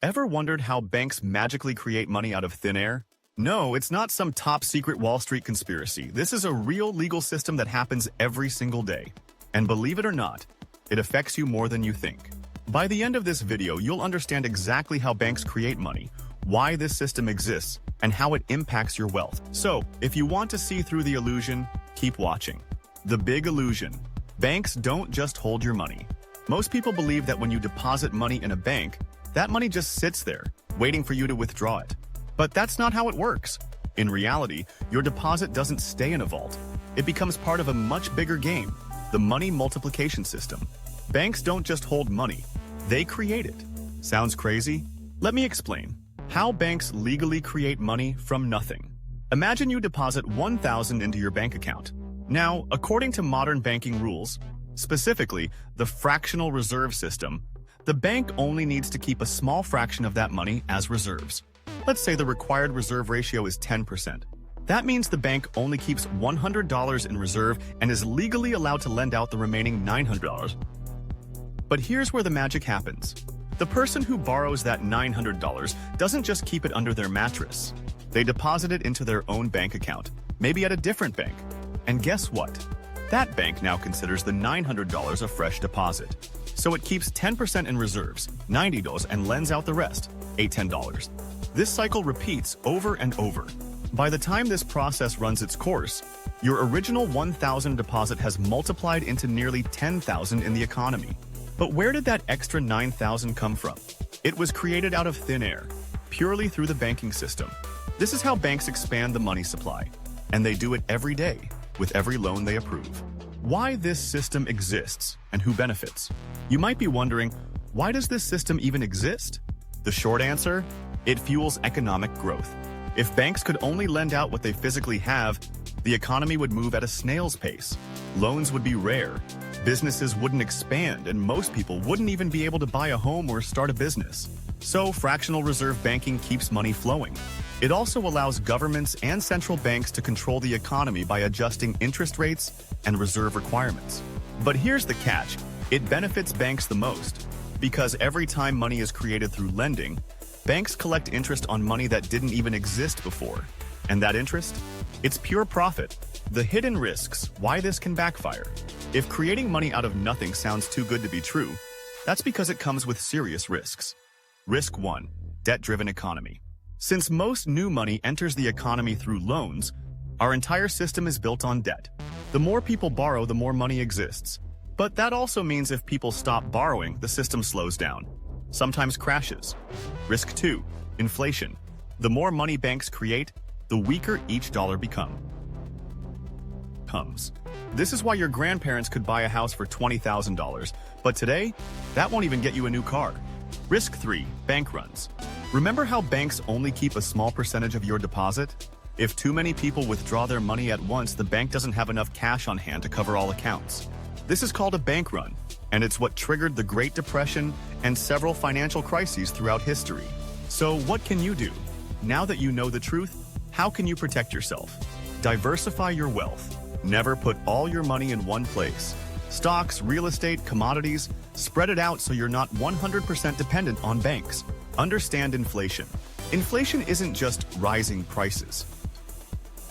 Ever wondered how banks magically create money out of thin air? No, it's not some top-secret Wall Street conspiracy. This is a real legal system that happens every single day. And believe it or not, it affects you more than you think. By the end of this video, you'll understand exactly how banks create money, why this system exists, and how it impacts your wealth. So, if you want to see through the illusion, keep watching. The big illusion. Banks don't just hold your money. Most people believe that when you deposit money in a bank, that money just sits there, waiting for you to withdraw it. But that's not how it works. In reality, your deposit doesn't stay in a vault. It becomes part of a much bigger game, the money multiplication system. Banks don't just hold money, they create it. Sounds crazy? Let me explain. How banks legally create money from nothing. Imagine you deposit $1,000 into your bank account. Now, according to modern banking rules, specifically the fractional reserve system, the bank only needs to keep a small fraction of that money as reserves. Let's say the required reserve ratio is 10%. That means the bank only keeps $100 in reserve and is legally allowed to lend out the remaining $900. But here's where the magic happens. The person who borrows that $900 doesn't just keep it under their mattress. They deposit it into their own bank account, maybe at a different bank. And guess what? That bank now considers the $900 a fresh deposit. So it keeps 10% in reserves, $90, and lends out the rest, $10. This cycle repeats over and over. By the time this process runs its course, your original $1,000 deposit has multiplied into nearly $10,000 in the economy. But where did that extra $9,000 come from? It was created out of thin air, purely through the banking system. This is how banks expand the money supply, and they do it every day, with every loan they approve. Why this system exists and who benefits? You might be wondering, why does this system even exist? The short answer, it fuels economic growth. If banks could only lend out what they physically have, the economy would move at a snail's pace. Loans would be rare, businesses wouldn't expand, and most people wouldn't even be able to buy a home or start a business. So fractional reserve banking keeps money flowing. It also allows governments and central banks to control the economy by adjusting interest rates and reserve requirements. But here's the catch. It benefits banks the most, because every time money is created through lending, banks collect interest on money that didn't even exist before. And that interest? It's pure profit. The hidden risks, why this can backfire. If creating money out of nothing sounds too good to be true, that's because it comes with serious risks. Risk 1. Debt-driven economy. Since most new money enters the economy through loans, our entire system is built on debt. The more people borrow, the more money exists. But that also means if people stop borrowing, the system slows down, sometimes crashes. Risk 2. Inflation. The more money banks create, the weaker each dollar becomes. This is why your grandparents could buy a house for $20,000, but today, that won't even get you a new car. Risk 3. Bank runs. Remember how banks only keep a small percentage of your deposit? If too many people withdraw their money at once, the bank doesn't have enough cash on hand to cover all accounts. This is called a bank run, and it's what triggered the Great Depression and several financial crises throughout history. So what can you do? Now that you know the truth, how can you protect yourself? Diversify your wealth. Never put all your money in one place. Stocks, real estate, commodities, spread it out so you're not 100% dependent on banks. Understand inflation. Inflation isn't just rising prices.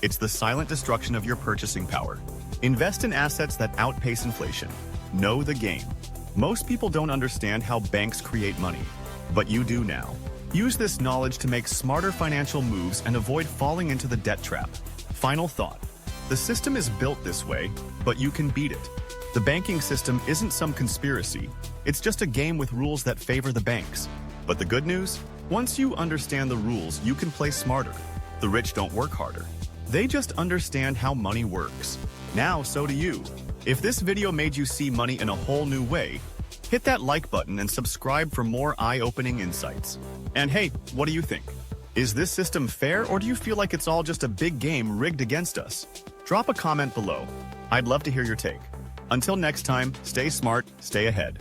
It's the silent destruction of your purchasing power. Invest in assets that outpace inflation. Know the game. Most people don't understand how banks create money, but you do now. Use this knowledge to make smarter financial moves and avoid falling into the debt trap. Final thought. The system is built this way, but you can beat it. The banking system isn't some conspiracy. It's just a game with rules that favor the banks. But the good news? Once you understand the rules, you can play smarter. The rich don't work harder. They just understand how money works. Now, so do you. If this video made you see money in a whole new way, hit that like button and subscribe for more eye-opening insights. And hey, what do you think? Is this system fair, or do you feel like it's all just a big game rigged against us? Drop a comment below. I'd love to hear your take. Until next time, stay smart, stay ahead.